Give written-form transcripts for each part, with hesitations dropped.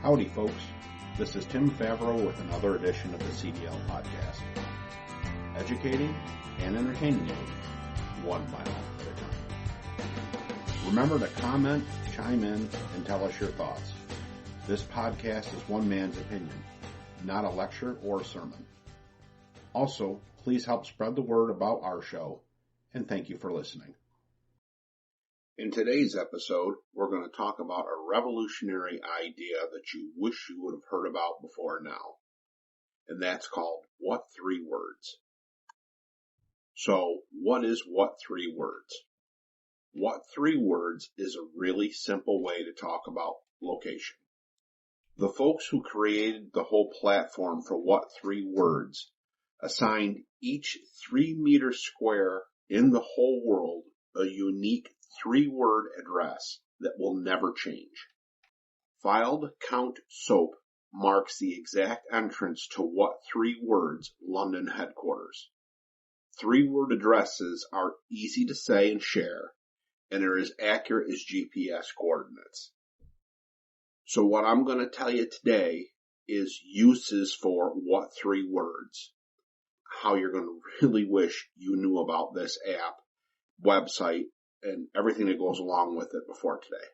Howdy, folks. This is Tim Favreau with another edition of the CDL podcast. Educating and entertaining you, 1 mile at a time. Remember to comment, chime in, and tell us your thoughts. This podcast is one man's opinion, not a lecture or sermon. Also, please help spread the word about our show, and thank you for listening. In today's episode, we're going to talk about a revolutionary idea that you wish you would have heard about before now, and that's called What3words. So, what is What3words? What3words is a really simple way to talk about location. The folks who created the whole platform for What3words assigned each 3-meter square in the whole world a unique 3-word address that will never change. Filled.count.soap marks the exact entrance to What3words London headquarters. 3-word addresses are easy to say and share, and are as accurate as GPS coordinates. So what I'm going to tell you today is uses for What3words. How you're going to really wish you knew about this app, website, and everything that goes along with it before today.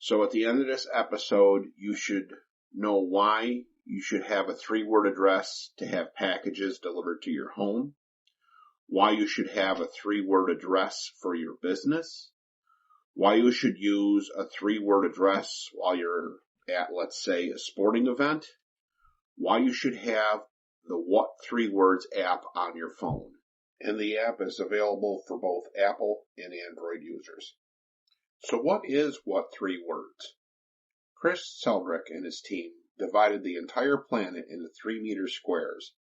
So at the end of this episode, you should know why you should have a 3-word address to have packages delivered to your home, why you should have a 3-word address for your business, why you should use a 3-word address while you're at, let's say, a sporting event, why you should have the What3words app on your phone. And the app is available for both Apple and Android users. So what is What3words? Chris Sheldrick and his team divided the entire planet into 3-meter squares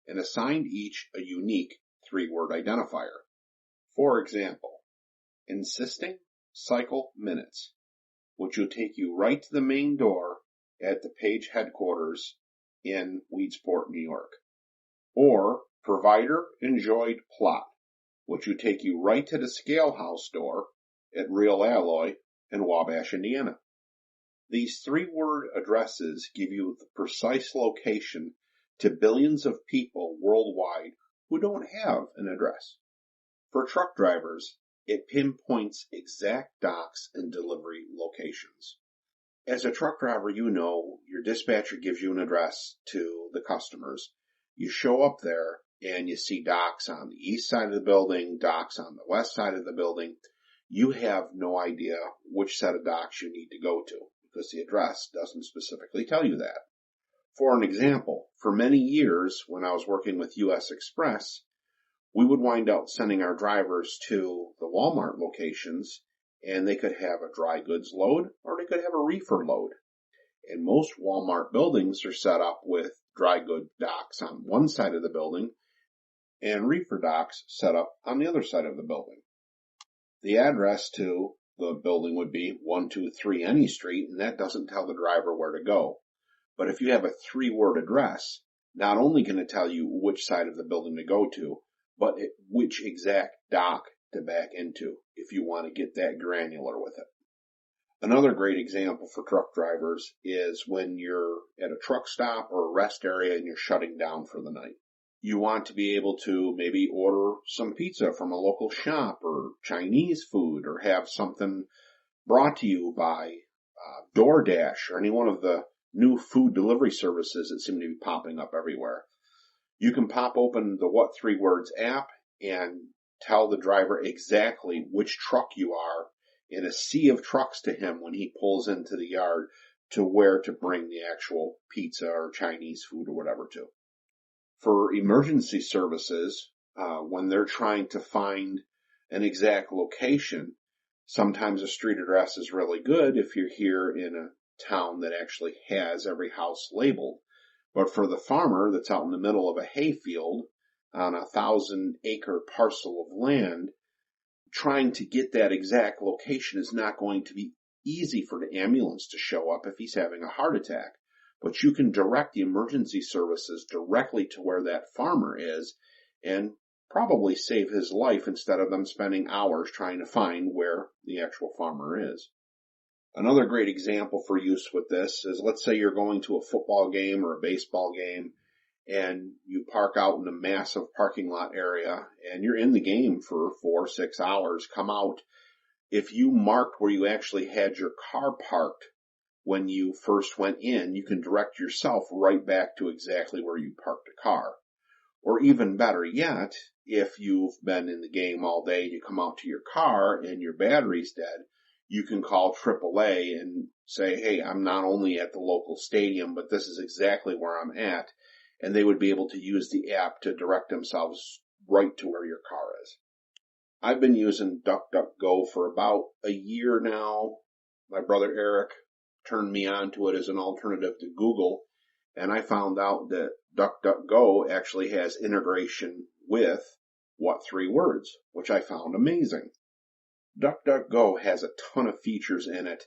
and assigned each a unique 3-word identifier. For example, insisting cycle minutes, which will take you right to the main door at the Page headquarters in Weedsport, New York. Or provider enjoyed plot, which would take you right to the Scale House door at Real Alloy in Wabash, Indiana. These 3-word addresses give you the precise location to billions of people worldwide who don't have an address. For truck drivers, it pinpoints exact docks and delivery locations. As a truck driver, you know your dispatcher gives you an address to the customers. You show up there and you see docks on the east side of the building, docks on the west side of the building. You have no idea which set of docks you need to go to because the address doesn't specifically tell you that. For an example, for many years when I was working with US Express, we would wind up sending our drivers to the Walmart locations, and they could have a dry goods load or they could have a reefer load. And most Walmart buildings are set up with dry goods docks on one side of the building and reefer docks set up on the other side of the building. The address to the building would be 123 any street, and that doesn't tell the driver where to go. But if you have a 3-word address, not only can it tell you which side of the building to go to, but which exact dock to back into if you want to get that granular with it. Another great example for truck drivers is when you're at a truck stop or a rest area and you're shutting down for the night. You want to be able to maybe order some pizza from a local shop or Chinese food or have something brought to you by DoorDash or any one of the new food delivery services that seem to be popping up everywhere. You can pop open the What3words app and tell the driver exactly which truck you are in a sea of trucks to him when he pulls into the yard to where to bring the actual pizza or Chinese food or whatever to. For emergency services, when they're trying to find an exact location, sometimes a street address is really good if you're here in a town that actually has every house labeled. But for the farmer that's out in the middle of a hayfield on a 1,000-acre parcel of land, trying to get that exact location is not going to be easy for the ambulance to show up if he's having a heart attack. But you can direct the emergency services directly to where that farmer is and probably save his life instead of them spending hours trying to find where the actual farmer is. Another great example for use with this is, let's say you're going to a football game or a baseball game and you park out in a massive parking lot area and you're in the game for 4 or 6 hours, come out. If you marked where you actually had your car parked when you first went in, you can direct yourself right back to exactly where you parked the car. Or even better yet, if you've been in the game all day and you come out to your car and your battery's dead, you can call AAA and say, hey, I'm not only at the local stadium, but this is exactly where I'm at. And they would be able to use the app to direct themselves right to where your car is. I've been using DuckDuckGo for about a year now. My brother Eric turned me on to it as an alternative to Google, and I found out that DuckDuckGo actually has integration with What3words, which I found amazing. DuckDuckGo has a ton of features in it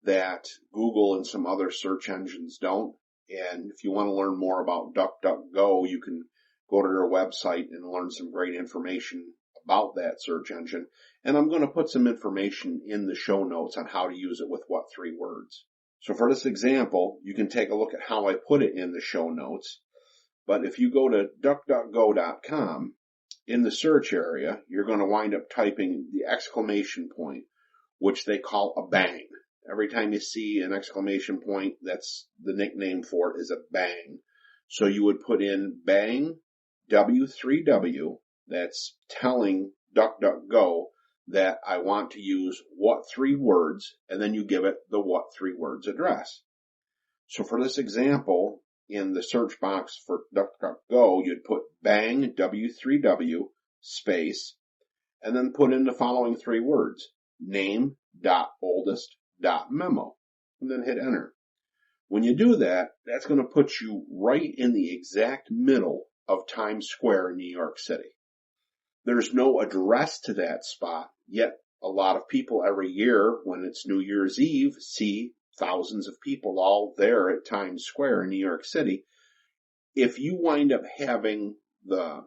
that Google and some other search engines don't. And if you want to learn more about DuckDuckGo, you can go to their website and learn some great information about that search engine. And I'm going to put some information in the show notes on how to use it with What3words. So for this example, you can take a look at how I put it in the show notes. But if you go to duckduckgo.com, in the search area, you're going to wind up typing the exclamation point, which they call a bang. Every time you see an exclamation point, that's the nickname for it, is a bang. So you would put in bang W3W, that's telling DuckDuckGo that I want to use What3words, and then you give it the What3words address. So for this example, in the search box for DuckDuckGo, you'd put bang W3W space, and then put in the following 3 words, name.oldest.memo, and then hit enter. When you do that, that's going to put you right in the exact middle of Times Square in New York City. There's no address to that spot, yet a lot of people every year when it's New Year's Eve see thousands of people all there at Times Square in New York City. If you wind up having the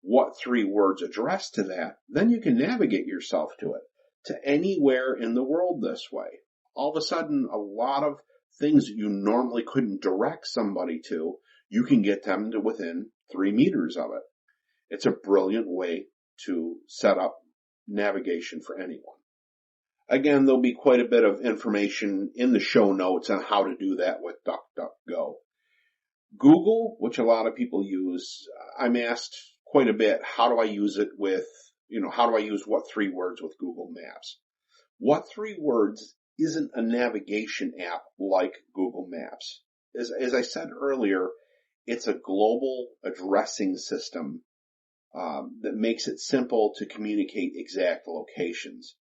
What3words address to that, then you can navigate yourself to it, to anywhere in the world this way. All of a sudden, a lot of things that you normally couldn't direct somebody to, you can get them to within 3 meters of it. It's a brilliant way to set up navigation for anyone. Again, there'll be quite a bit of information in the show notes on how to do that with DuckDuckGo. Google, which a lot of people use, I'm asked quite a bit, how do I use it with, how do I use What3words with Google Maps? What3words isn't a navigation app like Google Maps. As I said earlier, it's a global addressing system that makes it simple to communicate exact locations.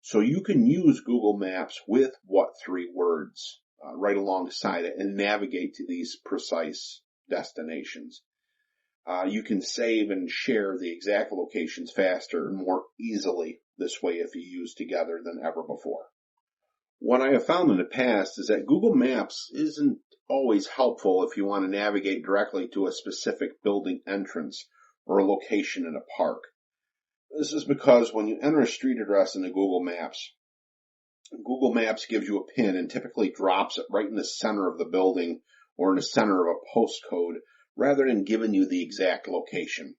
So you can use Google Maps with What3words right alongside it and navigate to these precise destinations. You can save and share the exact locations faster and more easily this way if you use together than ever before. What I have found in the past is that Google Maps isn't always helpful if you want to navigate directly to a specific building entrance or a location in a park. This is because when you enter a street address into Google Maps gives you a pin and typically drops it right in the center of the building or in the center of a postcode rather than giving you the exact location.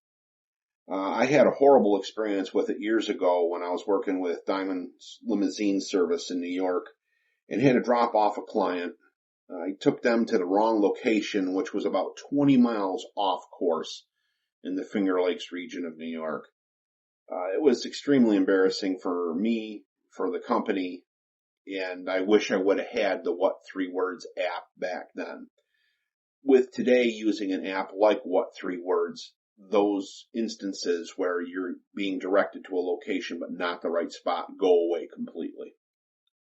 I had a horrible experience with it years ago when I was working with Diamond's limousine service in New York and had to drop off a client. I took them to the wrong location, which was about 20 miles off course in the Finger Lakes region of New York. It was extremely embarrassing for me, for the company, and I wish I would have had the What3words app back then. With today using an app like What3words, those instances where you're being directed to a location but not the right spot go away completely.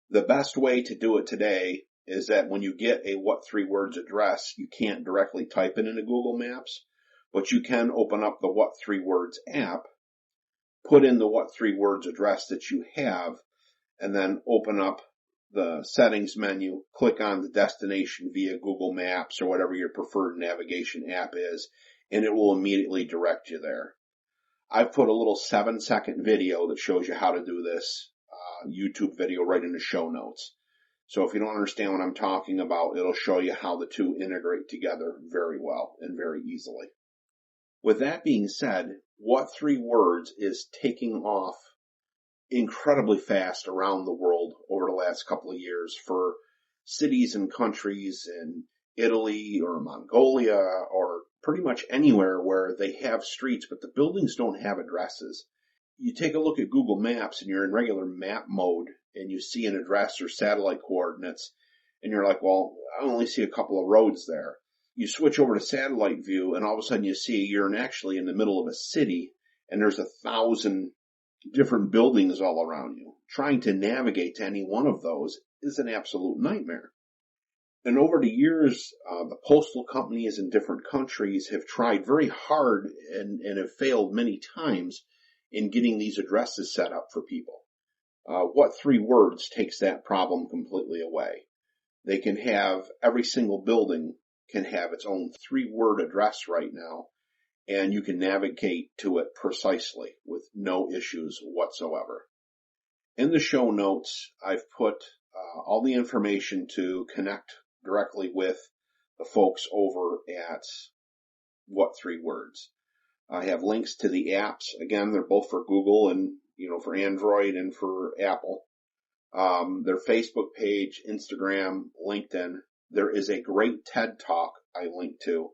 The best way to do it today is that when you get a What3words address, you can't directly type it into Google Maps, but you can open up the What3words app, put in the What3words address that you have, and then open up the settings menu, click on the destination via Google Maps or whatever your preferred navigation app is, and it will immediately direct you there. I've put a little 7-second video that shows you how to do this, YouTube video right in the show notes. So if you don't understand what I'm talking about, it'll show you how the two integrate together very well and very easily. With that being said, What3words is taking off incredibly fast around the world over the last couple of years for cities and countries in Italy or Mongolia or pretty much anywhere where they have streets, but the buildings don't have addresses. You take a look at Google Maps and you're in regular map mode and you see an address or satellite coordinates and you're like, well, I only see a couple of roads there. You switch over to satellite view and all of a sudden you see you're actually in the middle of a city and there's 1,000 different buildings all around you. Trying to navigate to any one of those is an absolute nightmare. And over the years, the postal companies in different countries have tried very hard and have failed many times in getting these addresses set up for people. What3words takes that problem completely away. They can have, every single building can have its own 3-word address right now, and you can navigate to it precisely with no issues whatsoever. In the show notes, I've put all the information to connect directly with the folks over at What3words. I have links to the apps. Again, they're both for Google and, for Android and for Apple. Their Facebook page, Instagram, LinkedIn. There is a great TED Talk I linked to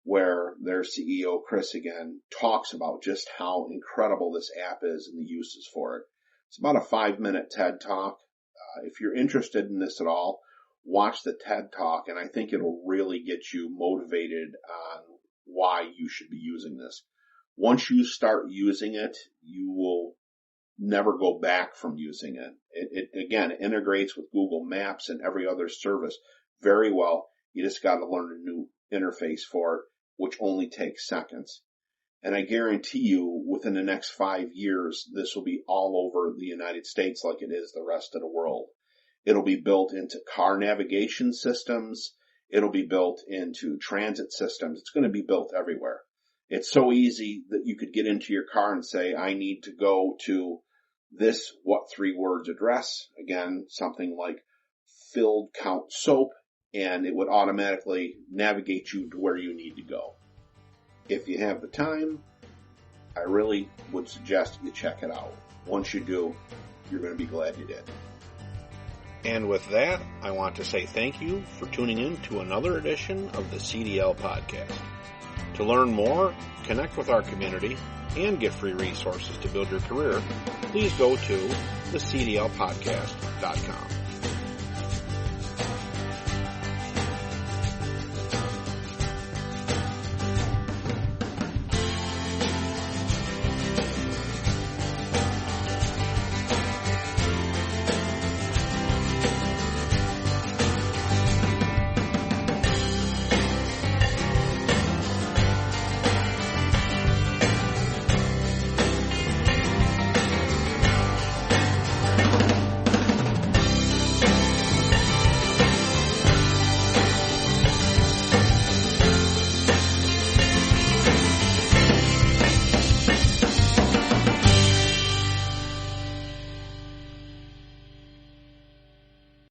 where their CEO, Chris, again, talks about just how incredible this app is and the uses for it. It's about a 5-minute TED Talk. If you're interested in this at all, watch the TED Talk, and I think it'll really get you motivated on why you should be using this. Once you start using it, you will never go back from using it. It again, integrates with Google Maps and every other service very well. You just got to learn a new interface for it, which only takes seconds. And I guarantee you, within the next 5 years, this will be all over the United States like it is the rest of the world. It'll be built into car navigation systems. It'll be built into transit systems. It's going to be built everywhere. It's so easy that you could get into your car and say, I need to go to this What3words address. Again, something like filled.count.soap, and it would automatically navigate you to where you need to go. If you have the time, I really would suggest you check it out. Once you do, you're going to be glad you did. And with that, I want to say thank you for tuning in to another edition of the CDL Podcast. To learn more, connect with our community, and get free resources to build your career, please go to thecdlpodcast.com.